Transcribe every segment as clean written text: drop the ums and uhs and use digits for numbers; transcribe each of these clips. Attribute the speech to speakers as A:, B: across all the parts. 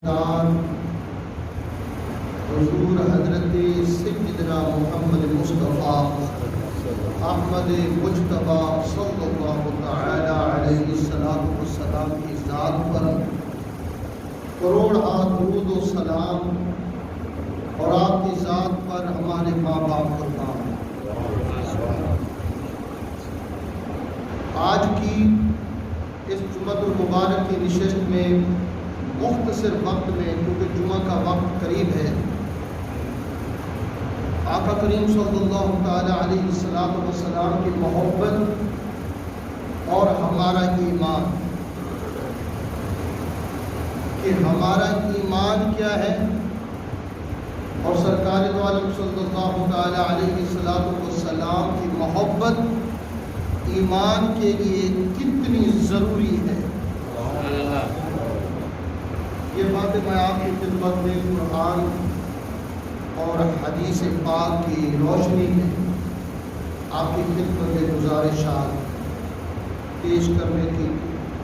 A: حضور حضرت سیدنا محمد مصطفیٰ احمد مجتبیٰ صلی اللہ تعالی علیہ السلام کی ذات پر کروڑ درود و سلام، اور آپ کی ذات پر ہمارے ماں باپ قربان۔ آج کی اس جمعۃ المبارک کی نشست میں مختصر وقت میں، کیونکہ جمعہ کا وقت قریب ہے، آقا کریم صلی اللہ تعالی علیہ السلام کی محبت اور ہمارا ایمان، کہ ہمارا ایمان کیا ہے اور سرکار دو عالم صلی اللہ تعالی علیہ السلام کی محبت ایمان کے لیے کتنی ضروری ہے۔ یہ باتیں میں آپ کی خدمت میں قرآن اور حدیث پاک کی روشنی میں آپ کی خدمت میں گزارشات پیش کرنے کی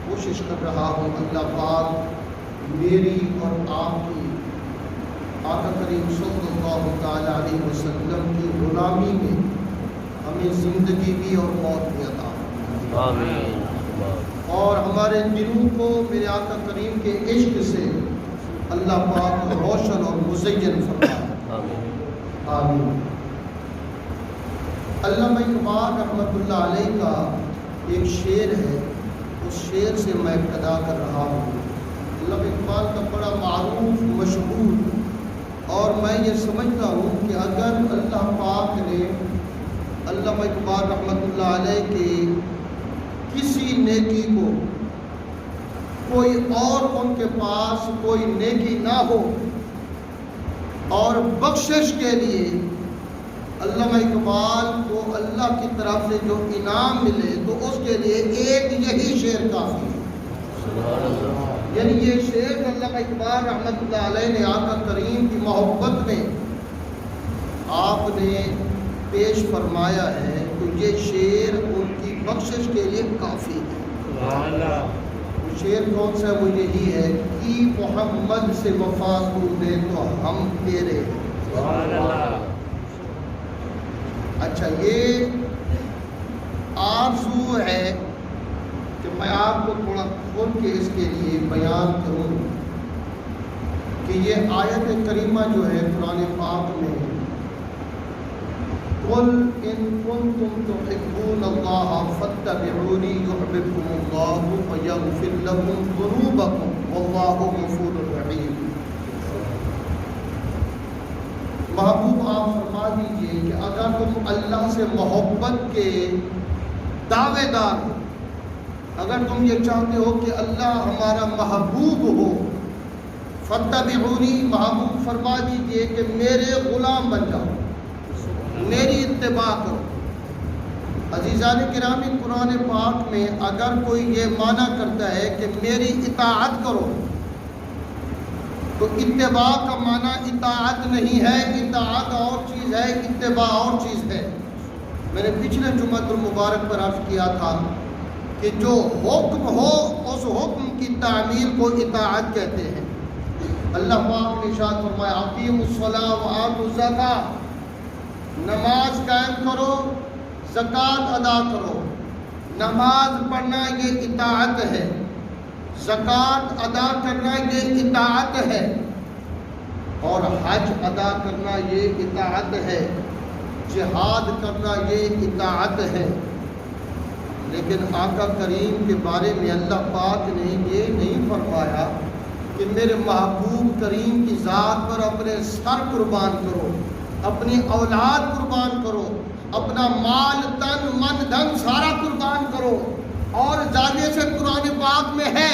A: کوشش کر رہا ہوں۔ اللہ پاک میری اور آپ کی آقا کریم صلی اللہ تعالی علیہ وسلم کی غلامی میں ہمیں زندگی بھی اور موت بھی عطا
B: آمین،
A: اور ہمارے دلوں کو میرے آقا کریم کے عشق سے اللہ پاک روشن اور مزین فرمائے۔ آمین۔ علامہ اقبال رحمۃ اللہ علیہ کا ایک شعر ہے، اس شعر سے میں ابتدا کر رہا ہوں۔ علامہ اقبال کا بڑا معروف مشہور، اور میں یہ سمجھتا ہوں کہ اگر اللہ پاک نے علامہ اقبال رحمۃ اللہ علیہ کے کسی نیکی کو، کوئی اور ان کے پاس کوئی نیکی نہ ہو اور بخشش کے لیے علامہ اقبال کو اللہ کی طرف سے جو انعام ملے تو اس کے لیے ایک یہی شعر کافی ہے۔ یعنی یہ شعر علامہ اقبال رحمۃ اللہ علیہ نے آقا کریم کی محبت میں آپ نے پیش فرمایا ہے، تو یہ شعر ان کی بخشش کے لیے کافی ہے۔ وہ شعر کون سا؟ وہ یہی ہے کہ محمد سے وفا تو دے تو ہم تیرے۔ اچھا، یہ آرزو ہے کہ میں آپ کو تھوڑا کھول کے اس کے لیے بیان کروں کہ یہ آیت کریمہ جو ہے قرآن پاک میں، قُلْ إِن كُنتُمْ تُحِبُّونَ اللَّهَ فَاتَّبِعُونِي يُحْبِبْكُمُ اللَّهُ وَيَغْفِرْ لَكُمْ ذُنُوبَكُمْ وَاللَّهُ غَفُورٌ رَحِيمٌ۔ محبوب آپ فرما دیجئے کہ اگر تم اللہ سے محبت کے دعوے دار ہو، اگر تم یہ چاہتے ہو کہ اللہ ہمارا محبوب ہو، فَاتَّبِعُونِي، محبوب فرما دیجئے کہ میرے غلام بن جاؤ، میری اتباع کرو۔ عزیزان گرامی، قرآن پاک میں اگر کوئی یہ معنی کرتا ہے کہ میری اطاعت کرو، تو اتباع کا معنی اطاعت نہیں ہے، اطاعت اور چیز ہے، اتباع اور چیز ہے۔ میں نے پچھلے جمعۃ المبارک پر عرض کیا تھا کہ جو حکم ہو اس حکم کی تعمیل کو اطاعت کہتے ہیں۔ اللہ پاک نے ارشاد فرمایا اقیموا الصلاۃ وآتوا الزکاۃ، نماز قائم کرو، زکوٰۃ ادا کرو۔ نماز پڑھنا یہ اطاعت ہے، زکوٰۃ ادا کرنا یہ اطاعت ہے، اور حج ادا کرنا یہ اطاعت ہے، جہاد کرنا یہ اطاعت ہے۔ لیکن آقا کریم کے بارے میں اللہ پاک نے یہ نہیں فرمایا کہ میرے محبوب کریم کی ذات پر اپنے سر قربان کرو، اپنی اولاد قربان کرو، اپنا مال تن من دھن سارا قربان کرو۔ اور زاویے سے قرآن پاک میں ہے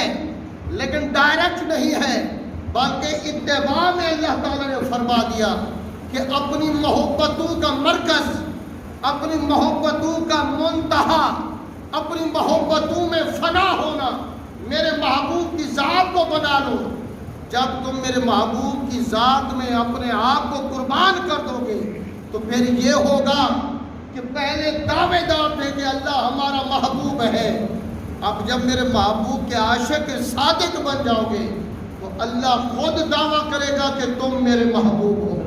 A: لیکن ڈائریکٹ نہیں ہے، بلکہ اتباع میں اللہ تعالیٰ نے فرما دیا کہ اپنی محبتوں کا مرکز، اپنی محبتوں کا منتہا، اپنی محبتوں میں فنا ہونا میرے محبوب کی ذات کو بنا لو۔ جب تم میرے محبوب کی ذات میں اپنے آپ کو قربان کر دو گے تو پھر یہ ہوگا کہ پہلے دعوے دار تھے کہ اللہ ہمارا محبوب ہے، اب جب میرے محبوب کے عاشق صادق بن جاؤ گے تو اللہ خود دعویٰ کرے گا کہ تم میرے محبوب ہو.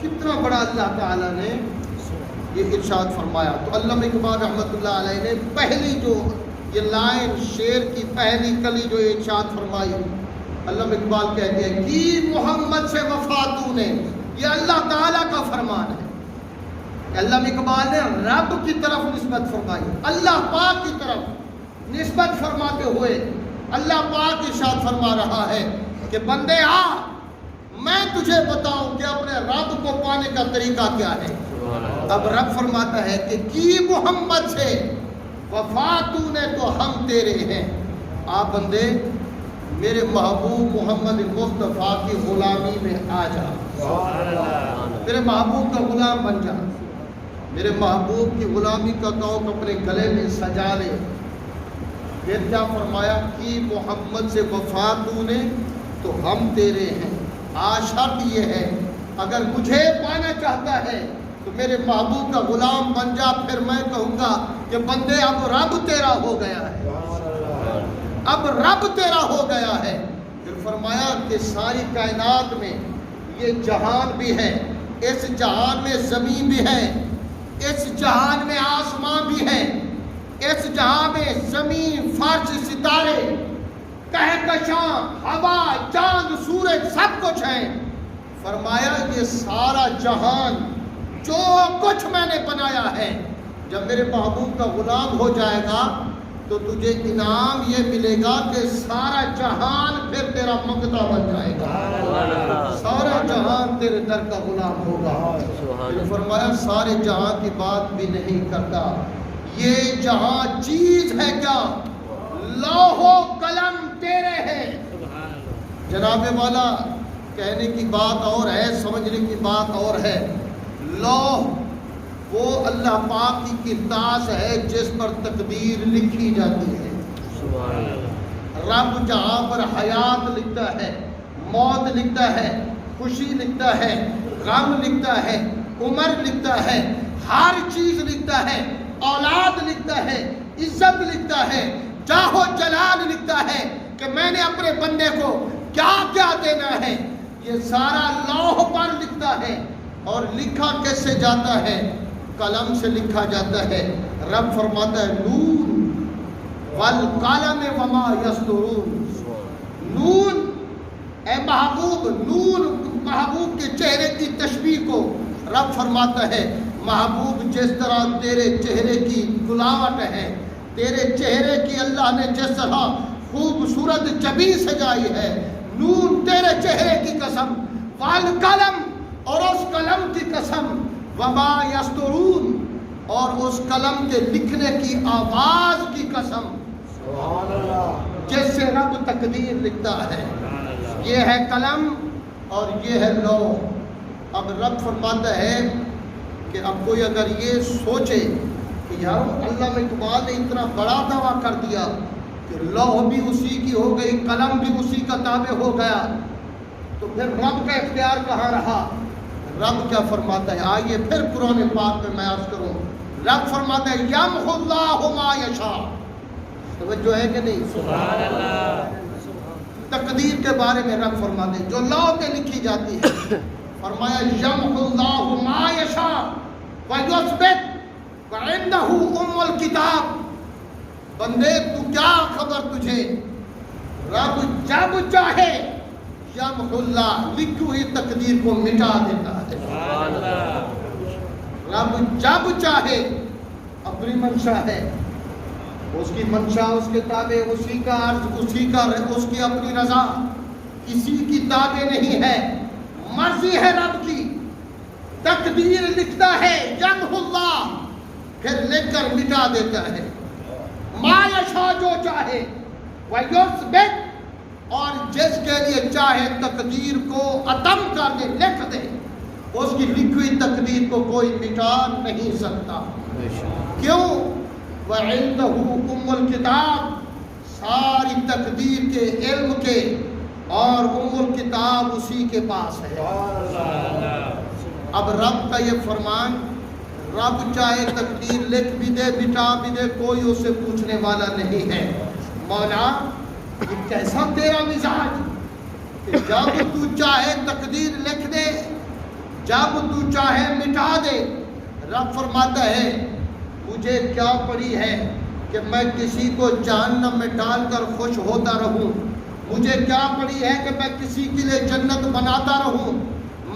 A: کتنا بڑا اللہ تعالیٰ نے یہ ارشاد فرمایا. تو علامہ اقبال رحمۃ اللہ علیہ نے پہلی جو یہ لائن شعر کی پہلی کلی جو ارشاد فرمائی، علامہ اقبال کہتے ہیں کہ محمد سے وفا تو نے، یہ اللہ تعالیٰ کا فرمان ہے. علامہ اقبال نے رب کی طرف نسبت فرمائی، اللہ پاک کی طرف نسبت فرماتے ہوئے اللہ پاک ارشاد فرما رہا ہے کہ بندے آ، میں تجھے بتاؤں کہ اپنے رب کو پانے کا طریقہ کیا ہے. اب رب فرماتا ہے کہ کی محمد سے وفا تو نے تو ہم تیرے ہیں. آپ بندے میرے محبوب محمد مصطفیٰ کی غلامی میں آ جا، میرے محبوب کا غلام بن جا، میرے محبوب کی غلامی کا توق اپنے گلے میں سجا لے. پھر کیا فرمایا کہ محمد سے وفا تو نے تو ہم تیرے ہیں. شرط یہ ہے اگر مجھے پانا چاہتا ہے تو میرے محبوب کا غلام بن جا. پھر میں کہوں گا کہ بندے اب رب تیرا ہو گیا ہے، اب رب تیرا ہو گیا ہے. پھر فرمایا کہ ساری کائنات میں یہ جہان بھی ہے، اس جہان میں زمین بھی ہے، اس جہان میں آسمان بھی ہے، اس جہان میں زمین فرش ستارے کہکشاں ہوا چاند سورج سب کچھ ہے. فرمایا یہ سارا جہان جو کچھ میں نے بنایا ہے جب میرے محبوب کا غلام ہو جائے گا تو تجھے انعام یہ ملے گا کہ سارا جہان پھر تیرا منگتا بن جائے گا، سارا جہان تیرے در کا غلام ہوگا. پھر فرمایا سارے جہان کی بات بھی نہیں کرتا، یہ جہاں چیز ہے کیا، لوح و قلم تیرے ہیں. جناب والا کہنے کی بات اور ہے، سمجھنے کی بات اور ہے. لوح وہ اللہ پاک کی کرداس ہے جس پر تقدیر لکھی جاتی ہے. رب جہاں پر حیات لکھتا ہے، موت لکھتا ہے، خوشی لکھتا ہے، غم لکھتا ہے، عمر لکھتا ہے، ہر چیز لکھتا ہے، اولاد لکھتا ہے، عزت لکھتا ہے، جاہ و جلال لکھتا ہے کہ میں نے اپنے بندے کو کیا کیا دینا ہے. یہ سارا لوح پر لکھتا ہے. اور لکھا کیسے جاتا ہے؟ قلم سے لکھا جاتا ہے. رب فرماتا ہے نون والقلم وما یسطرون. نون اے محبوب، نون محبوب کے چہرے کی تشبیہ کو رب فرماتا ہے محبوب جس طرح تیرے چہرے کی گلاوٹ ہے، تیرے چہرے کی اللہ نے جس طرح خوبصورت جبیں سجائی ہے، نون تیرے چہرے کی قسم، والقلم اور اس قلم کی قسم، وما یسطرون اور اس قلم کے لکھنے کی آواز کی قسم جس سے رب تقدیر لکھتا ہے. یہ ہے قلم اور یہ ہے لوح. اب رب فرماتا ہے کہ اب کوئی اگر یہ سوچے کہ یار اللہ میں اقبال نے اتنا بڑا دعویٰ کر دیا کہ لوح بھی اسی کی ہو گئی، قلم بھی اسی کا تابع ہو گیا، تو پھر رب کا اختیار کہاں رہا؟ رب کیا فرماتا ہے؟ آئیے پھر قرآن پاک میں عرض کروں. رب فرماتا ہے یمحو اللہ ما یشاء. توجہ ہے کہ نہیں؟ سبحان اللہ. تقدیر کے بارے میں رب فرماتے ہیں جو لوح پہ لکھی جاتی ہے، فرمایا یمحو اللہ ما یشاء ویثبت وعندہ ام الکتاب. بندے تو کیا خبر تجھے، رب جب چاہے یمحو اللہ لکھی ہوئی تقدیر کو مٹا دیتا ہے. رب جب چاہے، اپنی منشا ہے، اس کی منشا اس کے تابع، اسی کا عرض اسی کا، اس کی اپنی رضا کسی کی تابع نہیں ہے. مرضی ہے رب کی، تقدیر لکھتا ہے یمحو اللہ، پھر لکھ کر مٹا دیتا ہے. ما یشاء جو چاہے، ویثبت اور جس کے لیے چاہے تقدیر کو ختم کر دے، لکھ دے. اس کی لکھی ہوئی تقدیر کو کوئی مٹا نہیں سکتا. کیوں؟ وَعِنْدَهُ أُمُّ الْكِتَابِ. ساری تقدیر کے علم کے اور ام الکتاب اسی کے پاس ہے. اب رب کا یہ فرمان، رب چاہے تقدیر لکھ بھی دے، مٹا بھی دے، کوئی اسے پوچھنے والا نہیں ہے. مولا یہ کیسا تیرا مزاج کہ جب تو چاہے تقدیر لکھ دے، جب تو چاہے مٹا دے۔ رب فرماتا ہے مجھے کیا پڑی ہے کہ میں کسی کو جہنم میں ڈال کر خوش ہوتا رہوں، مجھے کیا پڑی ہے کہ میں کسی کے لیے جنت بناتا رہوں۔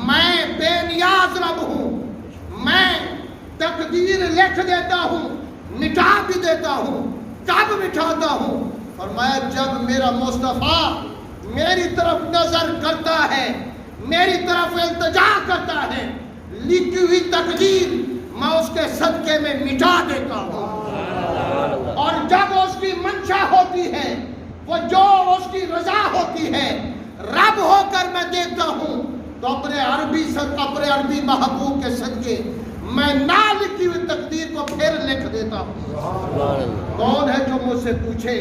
A: میں بے نیاز رب ہوں، میں تقدیر لکھ دیتا ہوں، مٹا بھی دیتا ہوں۔ کب مٹاتا ہوں؟ فرمایا جب میرا مصطفیٰ میری طرف نظر کرتا ہے، میری طرف التجا کرتا ہے، لکھی ہوئی تقدیر میں اس کے صدقے میں مٹا دیتا ہوں۔ اور جب اس کی منشا ہوتی ہے، وہ جو اس کی رضا ہوتی ہے، رب ہو کر میں دیکھتا ہوں تو اپنے عربی محبوب کے صدقے میں نہ لکھی ہوئی تقدیر کو پھر لکھ دیتا ہوں۔ کون ہے جو مجھ سے پوچھے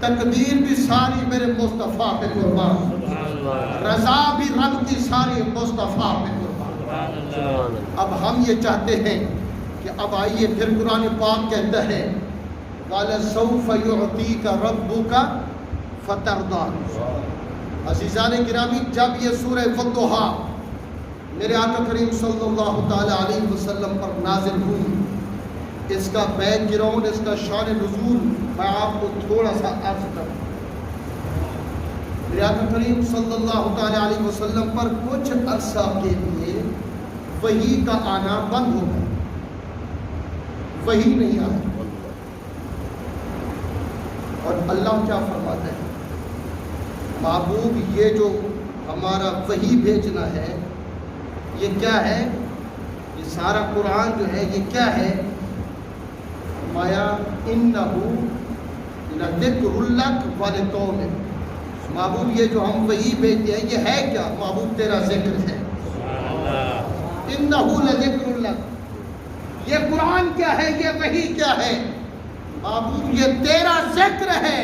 A: تقدیر بھی ساری میرے مصطفیٰ پہ قربان، رضا بھی رب کی ساری مصطفیٰ پہ قربان۔ اب ہم یہ چاہتے ہیں کہ اب آئیے پھر قرآن پاک کہتا ہے وَلَسَوْفَ يُعْطِيكَ رَبُّكَ فَتَرْضَىٰ۔ عزیزان گرامی، جب یہ سورہ والضحیٰ میرے آقا کریم صلی اللہ تعالی علیہ وسلم پر نازل ہوئی، اس کا بیک گراؤنڈ، اس کا شان نزول میں آپ کو تھوڑا سا عرض کروں۔ میرے آقا کریم صلی اللہ تعالی علیہ وسلم پر کچھ عرصہ کے لیے وحی کا آنا بند ہو گیا، وحی نہیں آیا۔ اور اللہ کیا فرماتا ہے؟ محبوب یہ جو ہمارا وحی بھیجنا ہے یہ کیا ہے؟ یہ سارا قرآن جو ہے یہ کیا ہے؟ فرمایا انہو لذکر لک ولقومک۔ محبوب یہ جو ہم وحی بھیجتے ہیں یہ ہے کیا؟ محبوب تیرا ذکر ہے۔ انہو لذکر لک، یہ قرآن کیا ہے؟ یہ وحی کیا ہے؟ محبوب یہ تیرا ذکر ہے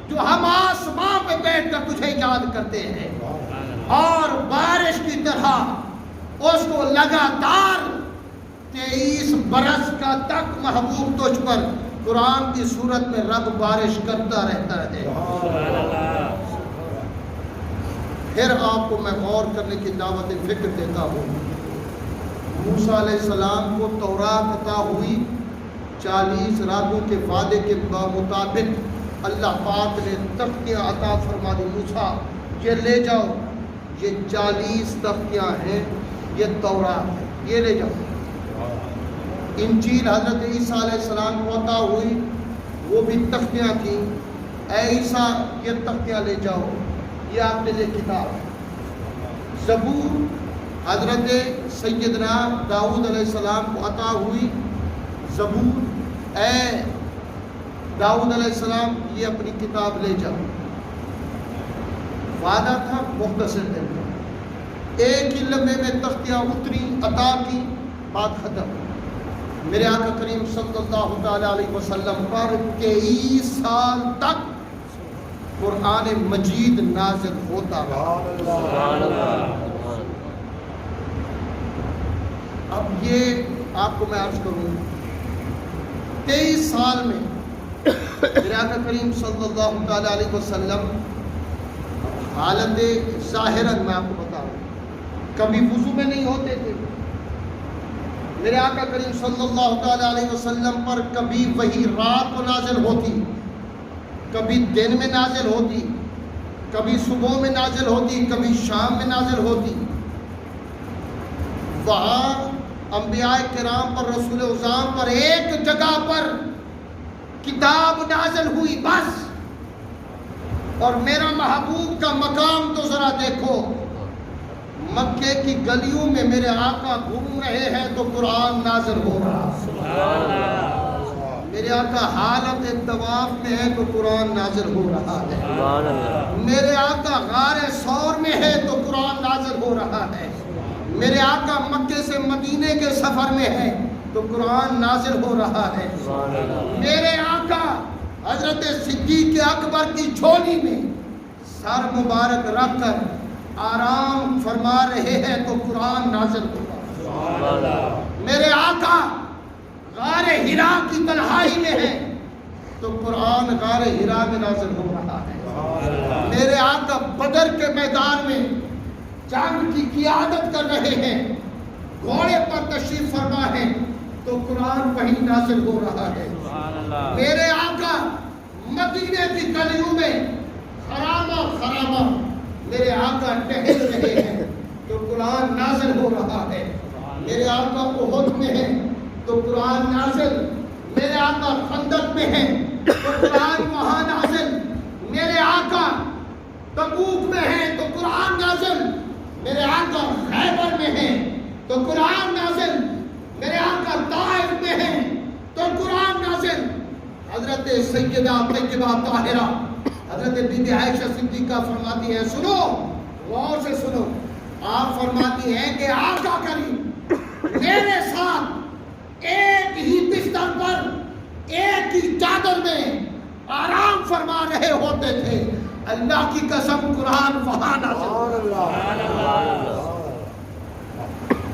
A: جو ہم آسمان پہ بیٹھ کر تجھے یاد کرتے ہیں، اور بارش کی طرح اس کو لگاتار 23 برس کا تک محبوب تجھ پر قرآن کی صورت میں رب بارش کرتا رہتا ہے۔ پھر آپ کو میں غور کرنے کی دعوت فکر دیتا ہوں۔ موسیٰ علیہ السلام کو تورات عطا ہوئی، 40 راتوں کے وعدے کے مطابق اللہ پاک نے تختیاں عطا فرما دی۔ موسیٰ یہ لے جاؤ، یہ 40 تختیاں ہیں، یہ تورات ہے، یہ لے جاؤ۔ انجیل حضرت عیسیٰ علیہ السلام کو عطا ہوئی، وہ بھی تختیاں تھیں۔ اے عیسیٰ یہ تختیاں لے جاؤ، یہ آپ کے لیے کتاب ہے۔ زبور حضرت سیدنا داؤد علیہ السلام کو عطا ہوئی، زبور اے داؤد علیہ السلام یہ اپنی کتاب لے جاؤ۔ وعدہ تھا مختصر دن کا، ایک ہی لمحے میں تختیاں اتری، عطا کی، بات ختم۔ میرے آقا کریم صلی اللہ تعالی علیہ وسلم پر 23 سال تک قرآن مجید نازل ہوتا رہا۔ اب یہ آپ کو میں عرض کروں، 23 سال میں میرے آقا کریم صلی اللہ تعالی علیہ وسلم حالت ظاہراً میں آپ کو بتا رہا ہوں، کبھی وضو میں نہیں ہوتے تھے۔ میرے آقا کریم صلی اللہ تعالی علیہ وسلم پر کبھی وحی رات کو نازل ہوتی، کبھی دن میں نازل ہوتی، کبھی صبح میں نازل ہوتی، کبھی شام میں نازل ہوتی۔ وہاں انبیاء کرام پر، رسول اعظم پر ایک جگہ پر کتاب نازل ہوئی بس۔ اور میرا محبوب کا مقام تو ذرا دیکھو، مکے کی گلیوں میں میرے آقا گھوم رہے ہیں تو قرآن نازل ہو رہا۔ میرے آقا حالت طواف میں ہے تو قرآن نازل ہو رہا ہے۔ میرے آقا غار ثور میں ہے تو قرآن نازل ہو رہا ہے۔ میرے آقا مکے سے مدینے کے سفر میں ہے تو قرآن نازل ہو رہا ہے۔ میرے آقا حضرت صدیق اکبر کی جھولی میں سر مبارک رکھ کر آرام فرما رہے ہیں تو قرآن نازل ہو رہا ہے۔ میرے آقا غار حرا کی تنہائی میں ہے تو قرآن غار حرا میں نازل ہو رہا ہے۔ میرے آقا بدر کے میدان میں جنگ کی قیادت کر رہے ہیں، گھوڑے پر تشریف فرما ہے تو قرآن وحی نازل ہو رہا ہے۔ میرے آقا مدینے کی گلیوں میں خرامہ میرے آقا ٹہل رہے ہیں تو قرآن نازل ہو رہا ہے۔ میرے آقا احد میں ہیں تو قرآن نازل، میرے آقا خندق میں ہیں تو قرآن وہاں نازل، میرے آقا تبوک میں ہیں تو قرآن نازل، میرے آقا خیبر میں ہیں تو قرآن نازل، میرے آقا طائف میں ہیں تو قرآن نازل۔ حضرت سیدہ طیبہ طاہرہ حضرت بی بی عائشہ صدیقہ فرماتی ہے، سنو غور سے سنو، آپ فرماتی ہیں کہ آقا کریم میرے ساتھ ایک ہی بستر پر ایک ہی چادر میں آرام فرما رہے ہوتے تھے، اللہ کی قسم قرآن وہاں نازل۔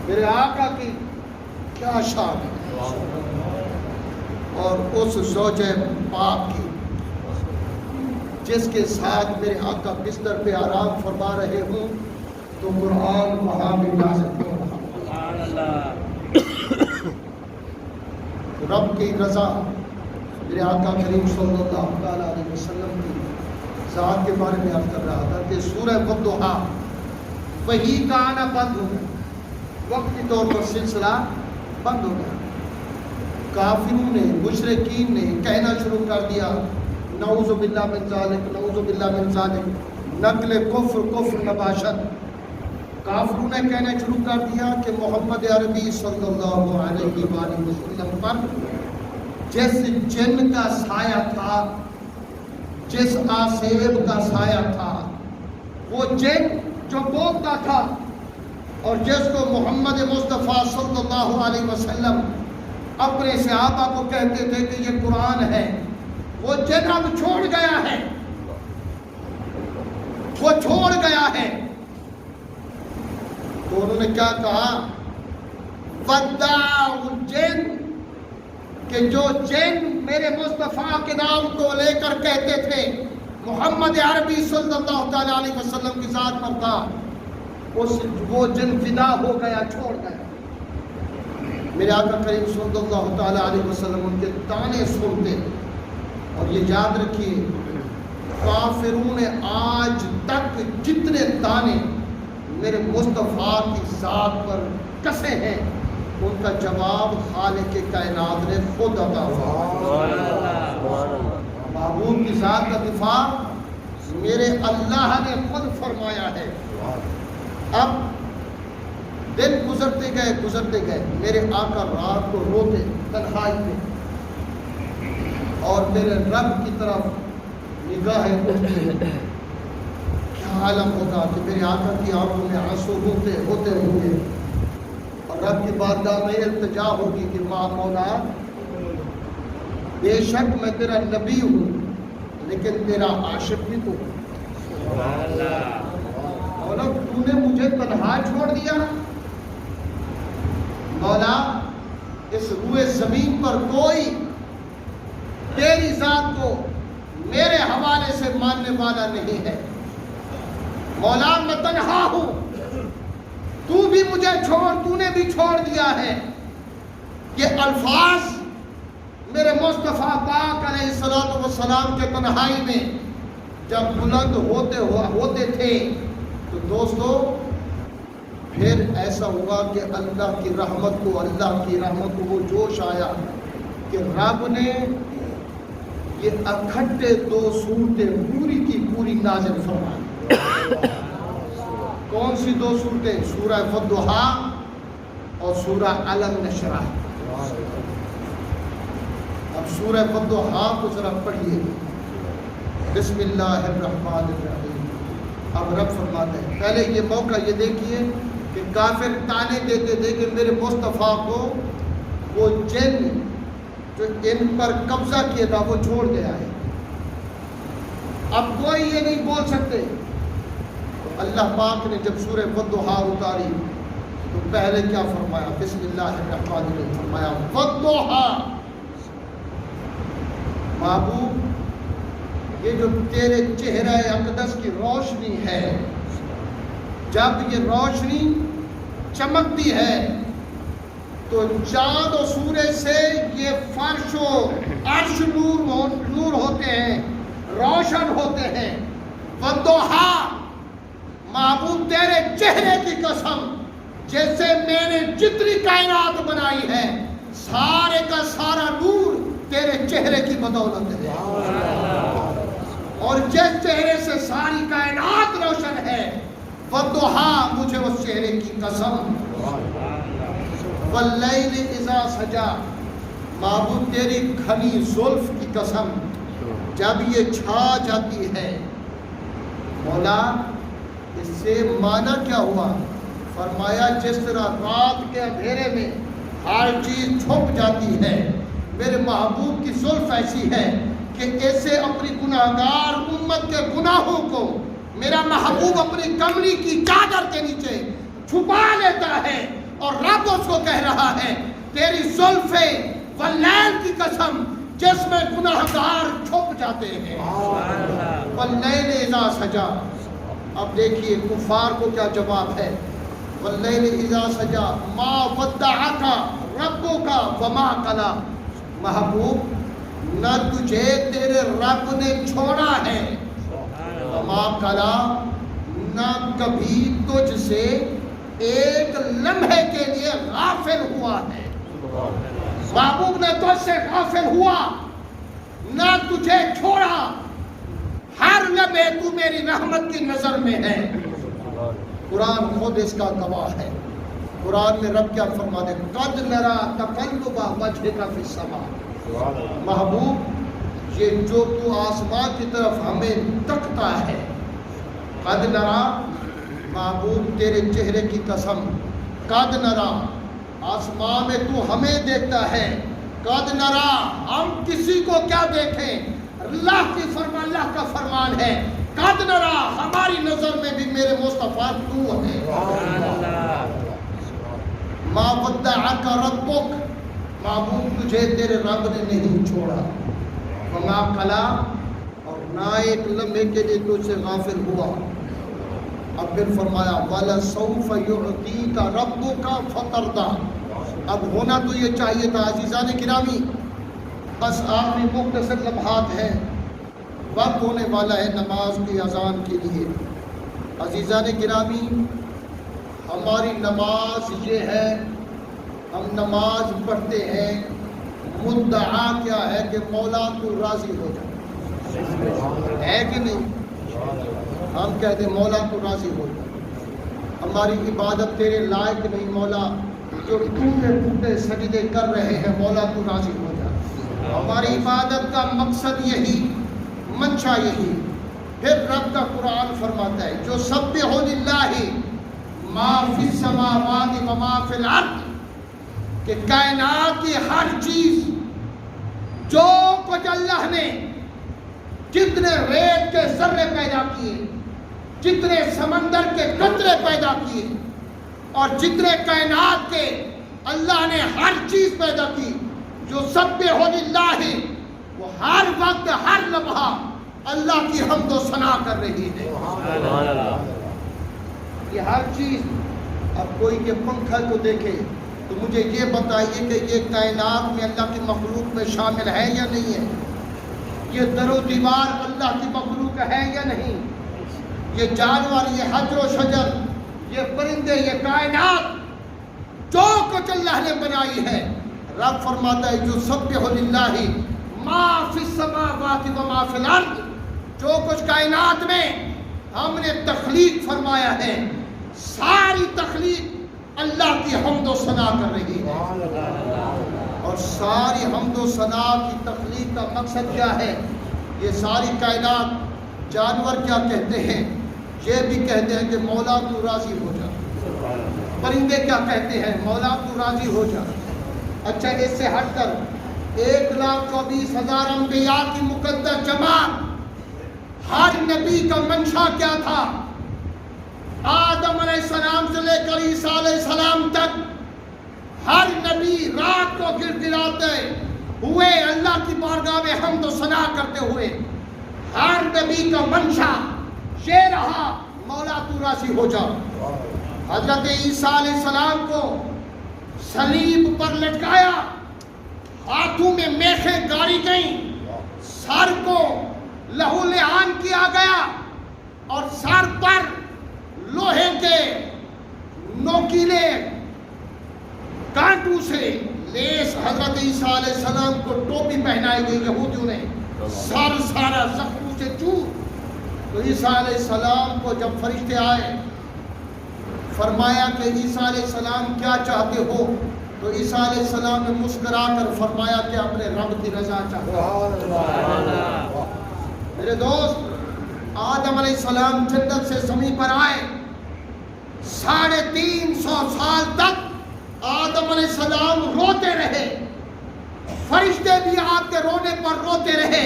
A: میرے آقا کی کیا شان ہے، اور اس زوج پاک کی جس کے ساتھ میرے آقا بستر پہ آرام فرما رہے ہوں تو قرآن وہاں بھی نازل ہو رہا۔ رب کی رضا، میرے آقا کریم صلی اللہ علیہ وسلم کی ذات کے بارے میں عرض کر رہا تھا کہ سورہ والضحیٰ وحی کا آنا بند ہو گیا، وقتی طور پر سلسلہ بند ہو گیا۔ کافروں نے، مشرکین نے کہنا شروع کر دیا نعوذ باللہ من ذالک، نعوذ باللہ من ذالک، نقل کفر نباشت۔ کافروں نے کہنا شروع کر دیا کہ محمد عربی صلی اللہ علیہ وآلہ وسلم پر جس جن کا سایہ تھا، جس آسیب کا سایہ تھا، وہ جن جو بولتا تھا اور جس کو محمد مصطفیٰ صلی اللہ علیہ وسلم اپنے صحابہ کو کہتے تھے کہ یہ قرآن ہے، وہ جن اب چھوڑ گیا ہے، وہ چھوڑ گیا ہے۔ تو انہوں نے کیا کہا، وداع الجن، کہ جو جن میرے مصطفیٰ کے نام کو لے کر کہتے تھے محمد عربی صلی اللہ تعالیٰ علیہ وسلم کی ذات پر تھا، وہ جن فدا ہو گیا، چھوڑ گیا۔ میرے آقا کریم صلی اللہ تعالیٰ علیہ وسلم ان کے تانے سنتے، اور یہ یاد رکھیے کافروں نے آج تک جتنے تانے میرے مصطفیٰ کی ذات پر کسے ہیں، ان کا جواب خالق کائنات نے خود عطا فرمایا۔ محبوب کی ذات کا دفاع میرے اللہ نے خود فرمایا ہے۔ اب دن گزرتے گئے، میرے آقا رات کو روتے تنہائی میں، اور میرے رب کی طرف نگاہیں اٹھتی ہیں۔ کیا عالم ہوگا کہ میرے آقا کی آنکھوں میں آنسو ہوتے ہوئے اور رب کی بارگاہ میں التجا ہوگی کہ ماں مولا، بے شک میں تیرا نبی ہوں لیکن تیرا عاشق بھی تو ہوں۔ مولا تو نے مجھے تنہا چھوڑ دیا، مولا اس روئے زمین پر کوئی تیری ذات کو میرے حوالے سے ماننے والا نہیں ہے، مولا میں تنہا ہوں، تو بھی مجھے چھوڑ، تو نے بھی چھوڑ دیا ہے۔ یہ الفاظ میرے مصطفیٰ پاک علیہ الصلوۃ والسلام کے تنہائی میں جب بلند ہوتے تھے تو دوستو پھر ایسا ہوا کہ اللہ کی رحمت کو وہ جوش آیا کہ رب نے یہ اکٹھے 2 صورتیں پوری کی پوری نازل فرمائی۔ کون سی 2 صورتیں؟ سورہ والضحیٰ اور سورہ علم نشرح۔ اب سورہ والضحیٰ کو ذرا پڑھیے، بسم اللہ الرحمن الرحیم۔ اب رب فرماتے ہیں، پہلے یہ موقع یہ دیکھیے کہ کافر تانے دیتے تھے کہ میرے مصطفیٰ کو وہ جن جو ان پر قبضہ کیا تھا وہ چھوڑ گیا ہے، اب کوئی یہ نہیں بول سکتے۔ تو اللہ پاک نے جب سورہ والضحیٰ اتاری تو پہلے کیا فرمایا؟ بسم اللہ الرحمن الرحیم فرمایا، والضحیٰ، محبوب یہ جو تیرے چہرہ اقدس کی روشنی ہے، جب یہ روشنی چمکتی ہے تو چاند و سورج سے یہ فرش و عرش نور ہوتے ہیں، روشن ہوتے ہیں۔ والضحیٰ، معبود تیرے چہرے کی قسم، جیسے میں نے جتنی کائنات بنائی ہے سارے کا سارا نور تیرے چہرے کی بدولت ہے، اور جس چہرے سے ساری کائنات روشن ہے، والضحیٰ، مجھے اس چہرے کی قسم، واللیل اذا سجا، معبود تیری گھنی زلف کی قسم، جب یہ چھا جاتی ہے۔ مولا اس سے معنی کیا ہوا؟ فرمایا جس طرح رات کے اندھیرے میں ہر چیز چھپ جاتی ہے، میرے محبوب کی زلف ایسی ہے کہ ایسے اپنی گناہگار امت کے گناہوں کو میرا محبوب اپنی کمری کی چادر کے نیچے چھپا لیتا ہے، اور رب اس کو کہہ رہا ہے تیری زلف واللیل کی قسم جس میں گناہگار چھپ جاتے ہیں۔ واللیل اذا سجا، اب دیکھیے کفار کو کیا جواب ہے۔ واللیل اذا سجا ما ودعک ربک وما قلی، محبوب نہ تجھے تیرے رب نے چھوڑا ہے، وما قلی، نہ کبھی تجھ سے ایک لمحے کے لیے غافل ہوا ہے۔ محبوب نے تجھ سے غافل ہوا، نہ تجھے چھوڑا، ہر لمحے تو میری رحمت کی نظر میں ہے۔ قرآن خود اس کا گواہ ہے۔ قرآن میں رب کیا فرماتے ہیں؟ قد نرا تقلب وجہک فی السماء، محبوب یہ جو تو آسمان کی طرف ہمیں تکتا ہے، قد نرا، محبوب تیرے چہرے کی قسم، قد نرا، آسمان میں تو ہمیں دیکھتا ہے، قد نرا، ہم کسی کو کیا دیکھیں، اللہ کی فرمان، اللہ کا فرمان ہے، قد نرا، ہماری نظر میں بھی میرے مصطفیٰ تو ہے۔ ما ودعک ربک، محبوب تجھے تیرے رب نے نہیں چھوڑا، وما قلی، اور نہ ایک لمحے کے لیے تجھ سے غافل ہوا۔ اب پھر فرمایا وَلَسَوْفَ يُعْطِيكَ رَبُّكَ فَتَرْضَىٰ، اب ہونا تو یہ چاہیے تھا۔ عزیزان گرامی، بس آخری مختصر لمحات ہیں، وقت ہونے والا ہے نماز کی اذان کے لیے۔ عزیزان گرامی، ہماری نماز یہ ہے، ہم نماز پڑھتے ہیں، مدعا کیا ہے کہ مولا تو راضی ہو جائے، ہے کہ نہیں؟ ہم کہتے ہیں مولا تو راضی ہو جائے، ہماری عبادت تیرے لائق نہیں مولا، جو ٹوٹے ٹوٹے سجدے کر رہے ہیں مولا تو راضی ہو جائے۔ ہماری عبادت کا مقصد یہی، منشا یہی۔ پھر رب کا قرآن فرماتا ہے جو سبح للہ ما فی السماوات و ما فی الارض، کہ کائنات کی ہر چیز، جو کچھ اللہ نے جتنے ریت کے ذرے پیدا کیے، جتنے سمندر کے قطرے پیدا کیے، اور جتنے کائنات کے اللہ نے ہر چیز پیدا کی، جو سبح للہ، وہ ہر وقت ہر لمحہ اللہ کی حمد و ثنا کر رہی ہے۔ یہ ہر چیز، اب کوئی یہ پنکھا کو دیکھے تو مجھے یہ بتائیے کہ یہ کائنات میں اللہ کی مخلوق میں شامل ہے یا نہیں ہے؟ یہ در و دیوار اللہ کی مخلوق ہے یا نہیں؟ یہ جانور، یہ حجر و شجر، یہ پرندے، یہ کائنات، جو کچھ اللہ نے بنائی ہے، رب فرماتا ہے جو سبح للہ ما فی السماوات و ما فی الارض، جو کچھ کائنات میں ہم نے تخلیق فرمایا ہے، ساری تخلیق اللہ کی حمد و ثنا کر رہی ہے۔ اور ساری حمد و ثنا کی تخلیق کا مقصد کیا ہے؟ یہ ساری کائنات، جانور کیا کہتے ہیں؟ یہ بھی کہتے ہیں کہ مولا تو راضی ہو جا۔ پرندے کیا کہتے ہیں؟ مولا تو راضی ہو جا۔ اچھا، اس سے ہٹ کر 1,24,000 انبیاء کی مقدس جماعت، ہر نبی کا منشا کیا تھا؟ آدم علیہ السلام سے لے کر عیسیٰ علیہ السلام تک ہر نبی رات کو گر گراتے ہوئے اللہ کی بارگاہ میں حمد و ثنا کرتے ہوئے ہر نبی کا منشا یہ رہا مولا تو راضی ہو جا۔ حضرت عیسیٰ علیہ السلام کو صلیب پر لٹکایا، ہاتھوں میں میخیں گاڑی گئیں، سر کو لہو لہان کیا گیا اور سر پر لوہے کے نوکیلے کانٹوں سے لیس حضرت عیسیٰ علیہ السلام کو ٹوپی پہنائی گئی یہودیوں نے، سر سارا زخموں سے چور۔ تو عیسیٰ علیہ السلام کو جب فرشتے آئے فرمایا کہ عیسیٰ علیہ السلام کیا چاہتے ہو، تو عیسیٰ علیہ السلام نے مسکرا کر فرمایا کہ اپنے رب کی رضا چاہتا ہوں۔ میرے دوست، آدم علیہ السلام جنت سے زمین پر آئے، 350 سال تک آدم علیہ السلام روتے رہے، فرشتے بھی آپ کے رونے پر روتے رہے،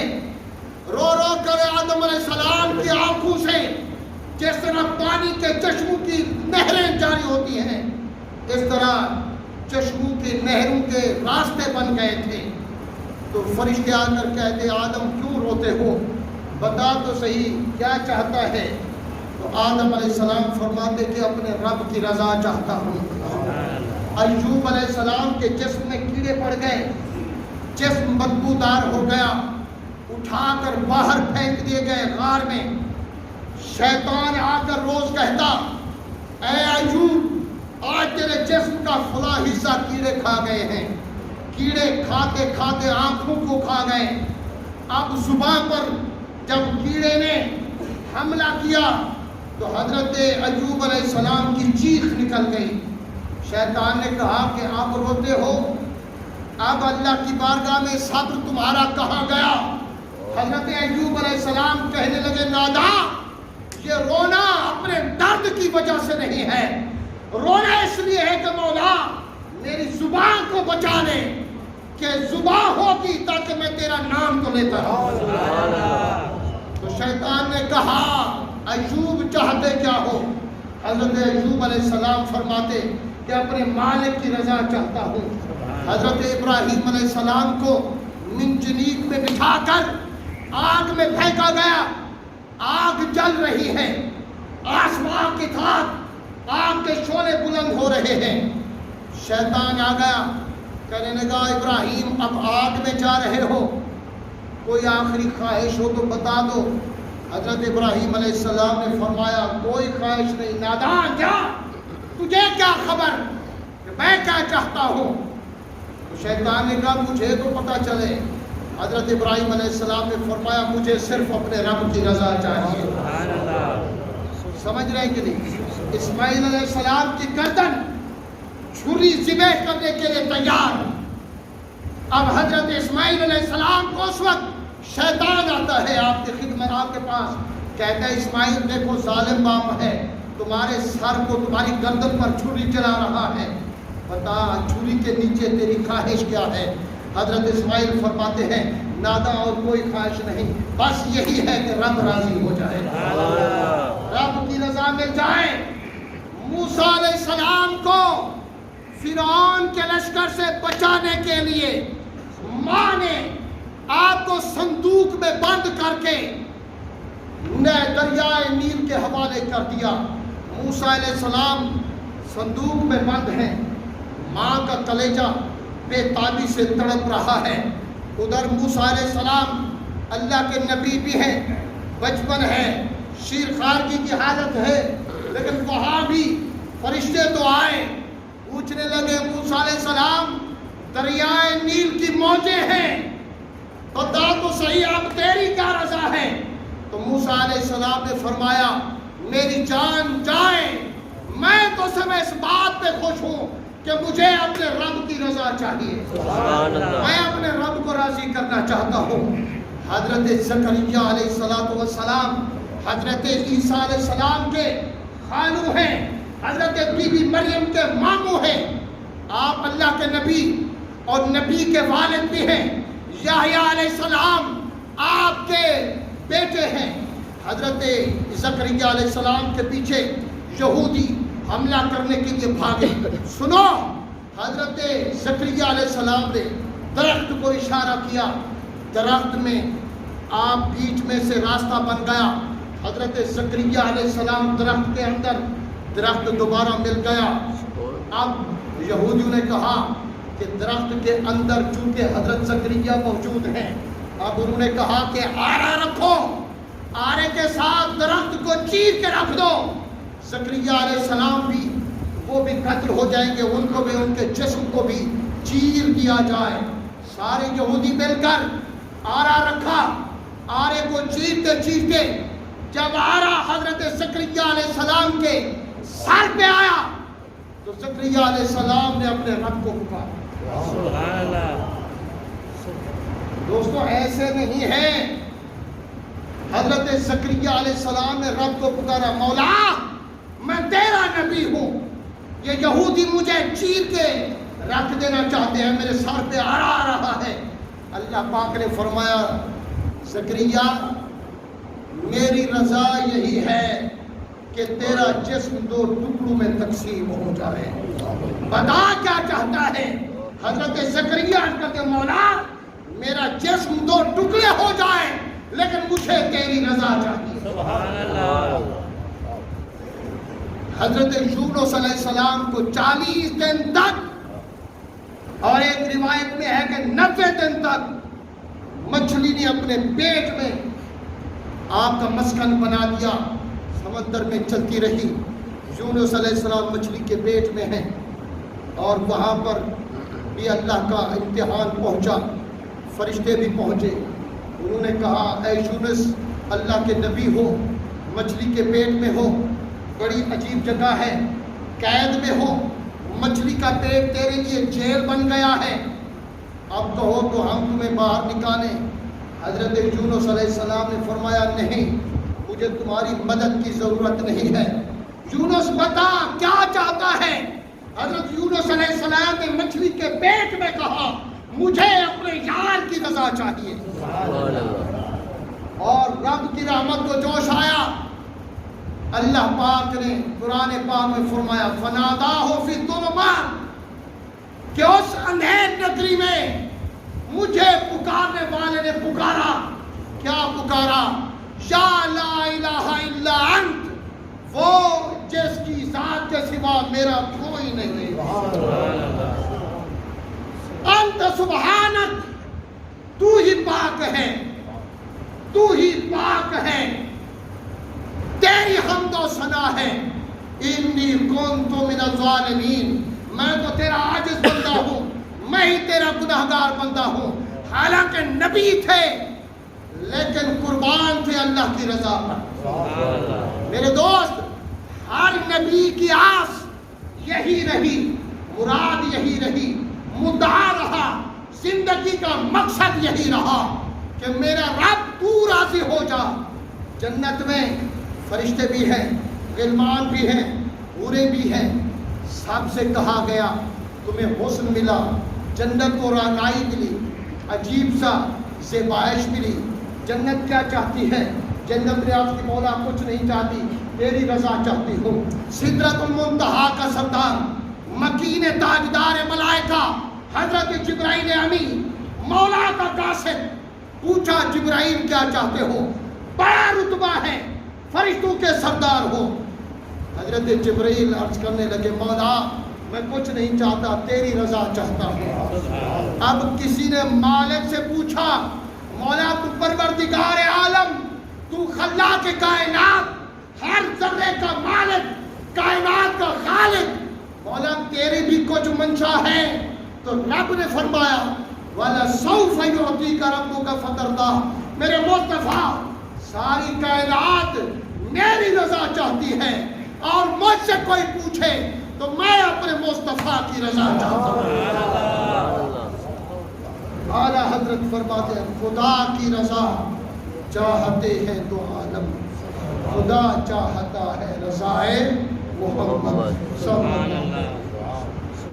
A: رو رو کر آدم علیہ السلام کی آنکھوں سے جس طرح پانی کے چشموں کی نہریں جاری ہوتی ہیں، اس طرح چشموں کی نہروں کے راستے بن گئے تھے۔ تو فرشتے آ کر کہتے آدم کیوں روتے ہو، بتا تو صحیح کیا چاہتا ہے؟ تو آدم علیہ السلام فرماتے کہ اپنے رب کی رضا چاہتا ہوں۔ ایوب علیہ السلام کے جسم میں کیڑے پڑ گئے، جسم بدبودار ہو گیا، اٹھا کر باہر پھینک دیے گئے غار میں۔ شیطان آ کر روز کہتا اے ایوب آج تیرے جسم کا فلاں حصہ کیڑے کھا گئے ہیں، کیڑے کھاتے کھاتے آنکھوں کو کھا گئے۔ اب زبان پر جب کیڑے نے حملہ کیا تو حضرت ایوب علیہ السلام کی چیخ نکل گئی۔ شیطان نے کہا کہ اب روتے ہو، اب اللہ کی بارگاہ میں صبر تمہارا کہاں گیا؟ حضرت ایوب علیہ السلام کہنے لگے نادا، یہ رونا اپنے درد کی وجہ سے نہیں ہے، رونا اس لیے ہے کہ مولا میری زبان کو بچا لے، کہ زبان ہوگی تاکہ میں تیرا نام تو لیتا رہوں۔ تو شیطان نے کہا ایوب چاہتے کیا ہو؟ حضرت ایوب علیہ السلام فرماتے کہ اپنے مالک کی رضا چاہتا ہوں۔ حضرت ابراہیم علیہ السلام کو منجنیق میں بٹھا کر آگ میں پھینکا گیا، آگ جل رہی ہے، آسمان کی طرف آگ کے شعلے بلند ہو رہے ہیں۔ شیطان آ گیا، کہنے لگا ابراہیم اب آگ میں جا رہے ہو، کوئی آخری خواہش ہو تو بتا دو۔ حضرت ابراہیم علیہ السلام نے فرمایا کوئی خواہش نہیں، نادان جا، تجھے کیا خبر کہ میں کیا چاہتا ہوں؟ تو شیطان نے کہا مجھے تو پتہ چلے۔ حضرت ابراہیم علیہ السلام نے فرمایا مجھے صرف اپنے رب کی رضا چاہیے۔ سمجھ رہے ہیں کہ نہیں؟ اسماعیل علیہ السلام کی گردن چھری ذبح کرنے کے لیے تیار۔ اب حضرت اسماعیل علیہ السلام کو اس وقت شیطان آتا ہے آپ کی خدمت، آپ کے پاس، کہتا ہے اسماعیل دیکھو ظالم باپ ہے، تمہارے سر کو تمہاری گردن پر چھری چلا رہا ہے، بتا چھری کے نیچے تیری خواہش کیا ہے؟ حضرت اسماعیل فرماتے ہیں نادا اور کوئی خواہش نہیں، بس یہی ہے کہ رب راضی ہو جائے، رب کی رضا مل جائے۔ موسیٰ علیہ السلام کو فرعون کے لشکر سے بچانے کے لیے ماں نے آپ کو صندوق میں بند کر کے دریائے نیل کے حوالے کر دیا۔ موسیٰ علیہ السلام صندوق میں بند ہیں، ماں کا کلیجہ بے تابی سے تڑپ رہا ہے، ادھر موسیٰ علیہ السلام اللہ کے نبی بھی ہیں، بچپن ہے، شیر خارگی کی حالت ہے، لیکن وہاں بھی فرشتے تو آئے، پوچھنے لگے موسیٰ علیہ السلام دریائے نیل کی موجیں ہیں، بتا تو صحیح اب تیری کیا رضا ہے؟ تو موسیٰ علیہ السلام نے فرمایا میری جان جائے، میں تو سب اس بات پہ خوش ہوں کہ مجھے اپنے رب کی رضا چاہیے، میں اپنے رب کو راضی کرنا چاہتا ہوں۔ حضرت زکریا علیہ السلام حضرت عیسیٰ علیہ السلام کے خالو ہیں، حضرت بی بی مریم کے ماموں ہیں، آپ اللہ کے نبی اور نبی کے والد بھی ہیں، یحییٰ علیہ السلام آپ کے بیٹے ہیں۔ حضرت زکریا علیہ السلام کے پیچھے یہودی حملہ کرنے کے لیے بھاگے۔ سنو، حضرت زکریا علیہ السلام نے درخت کو اشارہ کیا، درخت میں آپ بیچ میں سے راستہ بن گیا. حضرت زکریا علیہ السلام درخت کے اندر، درخت دوبارہ مل گیا. اب یہودیوں نے کہا کہ درخت کے اندر چونکہ حضرت زکریا موجود ہیں، اب انہوں نے کہا کہ آرا رکھو، آرے کے ساتھ درخت کو چیر کے رکھ دو. زکریا علیہ السلام بھی، وہ بھی قتل ہو جائیں گے، ان کو بھی، ان کے جسم کو بھی چیر دیا جائے. سارے یہودی مل کر آرا رکھا. آرے کو چیرتے چیرتے جب آرا حضرت زکریا علیہ السلام کے سر پہ آیا تو زکریا علیہ السلام نے اپنے رب کو پکارا.
B: سبحان اللہ.
A: دوستو ایسے نہیں ہے. حضرت زکریا علیہ السلام نے رب کو پکارا، مولا میں تیرا نبی ہوں، یہ یہودی مجھے چیر کے رکھ دینا چاہتے ہیں، میرے سر پہ آرا آ رہا ہے. اللہ پاک نے فرمایا، زکریا میری رضا یہی ہے کہ تیرا جسم 2 ٹکڑوں میں تقسیم ہو جائے. بتا کیا چاہتا ہے؟ حضرت زکریا کہتے مولا میرا جسم 2 ٹکڑے ہو جائے لیکن مجھے تیری رضا چاہیے.
B: سبحان اللہ.
A: حضرت یونس علیہ السلام کو 40 دن تک، اور ایک روایت میں ہے کہ 90 دن تک مچھلی نے اپنے پیٹ میں آپ کا مسکن بنا دیا، سمندر میں چلتی رہی. یونس علیہ السلام مچھلی کے پیٹ میں ہیں اور وہاں پر بھی اللہ کا امتحان پہنچا. فرشتے بھی پہنچے. انہوں نے کہا اے یونس اللہ کے نبی ہو، مچھلی کے پیٹ میں ہو، بڑی عجیب جگہ ہے، قید میں ہو، مچھلی کا پیٹ تیرے لیے جیل بن گیا ہے، اب کہو تو ہم تمہیں باہر نکالیں. حضرت یونس علیہ السلام نے فرمایا نہیں، مجھے تمہاری مدد کی ضرورت نہیں ہے. یونس بتا کیا چاہتا ہے؟ حضرت یونس علیہ السلام نے مچھلی کے پیٹ میں کہا مجھے اپنے یار کی رضا چاہیے. اور رب کی رحمت کو جوش آیا. اللہ پاک نے قرآن پاک میں فرمایا فناداہ فی الظلمات، کہ اس اندھیر نگری میں مجھے پکارنے والے نے پکارا. کیا پکارا؟ یا لا الہ الا انت، وہ جس کی ذات کے سوا میرا کوئی نہیں. انت سبحانک، تو ہی پاک ہے، تو ہی پاک ہے، تیری حمد و ثنا ہے. انی کنت من الظالمین، میں تو تیرا عاجز بندہ ہوں، میں ہی تیرا گناہگار بندہ ہوں. حالانکہ نبی تھے لیکن قربان تھے اللہ کی رضا پر. میرے دوست، ہر نبی کی آس یہی رہی، مراد یہی رہی، مدعا رہا، زندگی کا مقصد یہی رہا کہ میرا رب تو راضی ہو جا. جنت میں فرشتے بھی ہیں، غلمان بھی ہیں، حوریں بھی ہیں. سب سے کہا گیا تمہیں حسن ملا، جنت کو رانائی ملی، عجیب سا زیبائش ملی. جنت کیا چاہتی ہے؟ جنت میں آپ کی مولا کچھ نہیں چاہتی، تیری رضا چاہتی ہوں. سدرۃ المنتہا کا سردار، مکین تاجدار ملائکہ حضرت جبرائیل امین، مولا کا قاصد، پوچھا جبرائیل کیا چاہتے ہو؟ بڑا رتبہ ہے، فرشتوں کے سردار ہو. حضرت جبرائیل عرض کرنے لگے مولا میں کچھ نہیں چاہتا، تیری رضا چاہتا ہوں. اب کسی نے مالک سے پوچھا مولا تو پروردگار عالم، تو خلاق کائنات، ہر ذرے کا مالک، کائنات کا خالق، مولا تیری بھی کچھ منشا ہے. تو رب نے فرمایا وَلَسَوْفَ يُعْطِيكَ رَبُّكَ فَتَرْضَىٰ، میرے مصطفیٰ ساری کائنات میری رضا چاہتی ہے، اور مجھ سے کوئی پوچھے تو میں اپنے مصطفیٰ کی رضا چاہتا ہوں. اعلیٰ حضرت فرماتے ہیں خدا کی رضا چاہتے ہیں تو عالم، خدا چاہتا ہے رضائے محمد. سبحان اللہ.